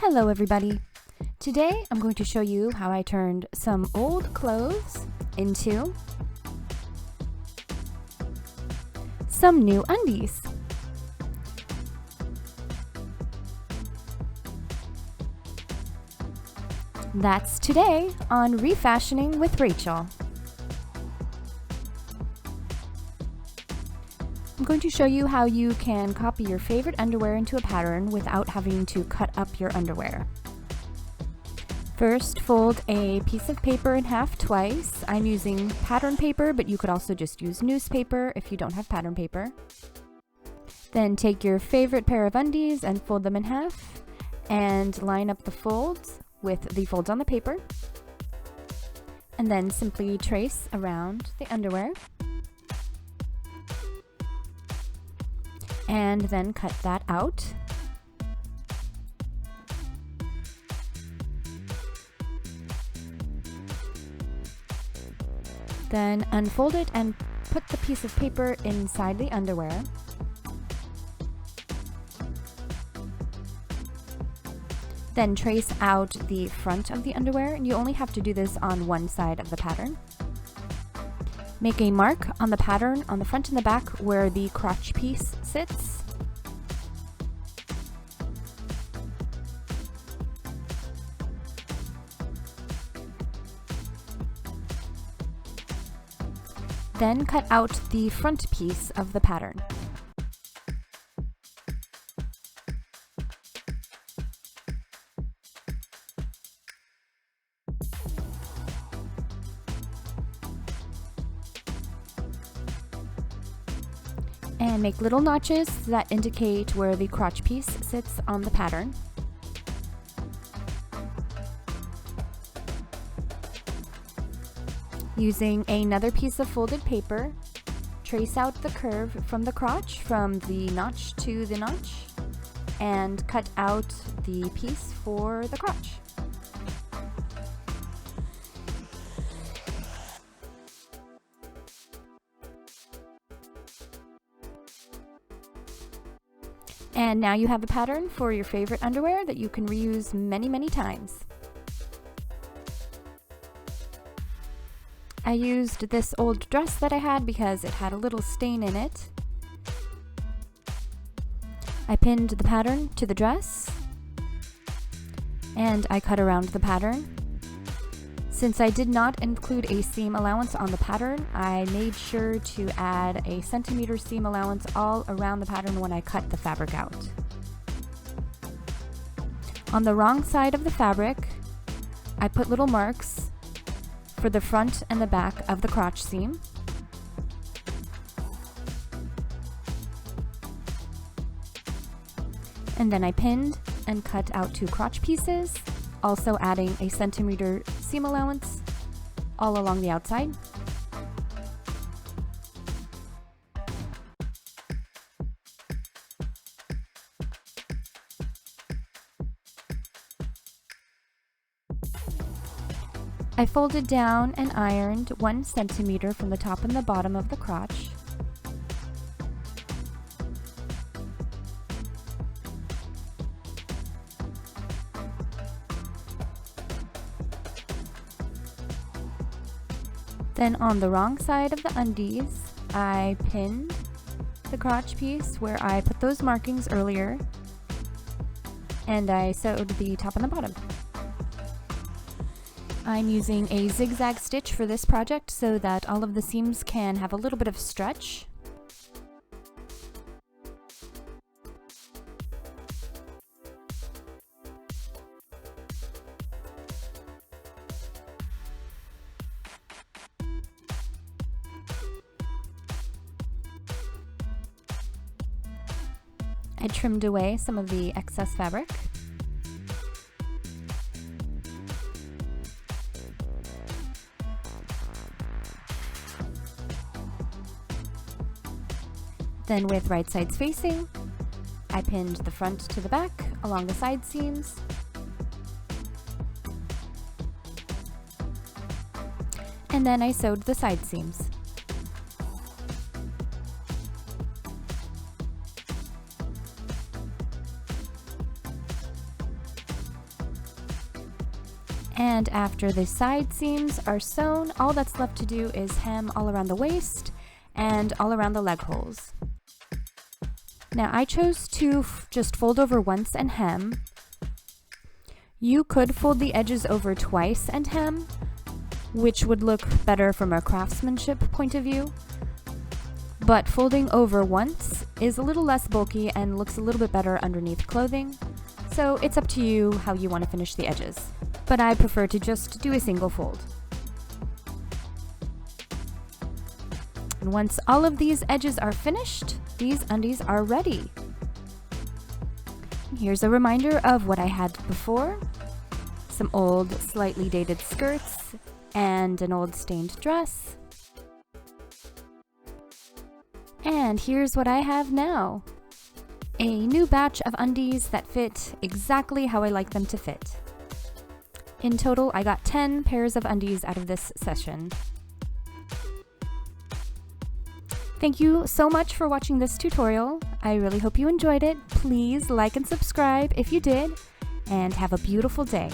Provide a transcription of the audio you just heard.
Hello everybody! Today I'm going to show you how I turned some old clothes into some new undies. That's today on Refashioning with Rachel. I'm going to show you how you can copy your favorite underwear into a pattern without having to cut up your underwear. First, fold a piece of paper in half twice. I'm using pattern paper, but you could also just use newspaper if you don't have pattern paper. Then take your favorite pair of undies and fold them in half, and line up the folds with the folds on the paper. And then simply trace around the underwear. And then cut that out. Then unfold it and put the piece of paper inside the underwear. Then trace out the front of the underwear, and you only have to do this on one side of the pattern. Make a mark on the pattern on the front and the back where the crotch piece sits. Then cut out the front piece of the pattern. And make little notches that indicate where the crotch piece sits on the pattern. Using another piece of folded paper, trace out the curve from the crotch, from the notch to the notch, and cut out the piece for the crotch. And now you have a pattern for your favorite underwear that you can reuse many, many times. I used this old dress that I had because it had a little stain in it. I pinned the pattern to the dress, and I cut around the pattern. Since I did not include a seam allowance on the pattern, I made sure to add a centimeter seam allowance all around the pattern when I cut the fabric out. On the wrong side of the fabric, I put little marks for the front and the back of the crotch seam. And then I pinned and cut out two crotch pieces, also adding a centimeter seam allowance all along the outside. I folded down and ironed 1 centimeter from the top and the bottom of the crotch. Then on the wrong side of the undies, I pinned the crotch piece where I put those markings earlier, and I sewed the top and the bottom. I'm using a zigzag stitch for this project so that all of the seams can have a little bit of stretch. I trimmed away some of the excess fabric. Then with right sides facing, I pinned the front to the back along the side seams. And then I sewed the side seams. And after the side seams are sewn, all that's left to do is hem all around the waist and all around the leg holes. Now I chose to just fold over once and hem. You could fold the edges over twice and hem, which would look better from a craftsmanship point of view. But folding over once is a little less bulky and looks a little bit better underneath clothing, so it's up to you how you want to finish the edges. But I prefer to just do a single fold. And once all of these edges are finished, these undies are ready. Here's a reminder of what I had before. Some old, slightly dated skirts and an old stained dress. And here's what I have now. A new batch of undies that fit exactly how I like them to fit. In total, I got 10 pairs of undies out of this session. Thank you so much for watching this tutorial. I really hope you enjoyed it. Please like and subscribe if you did, and have a beautiful day.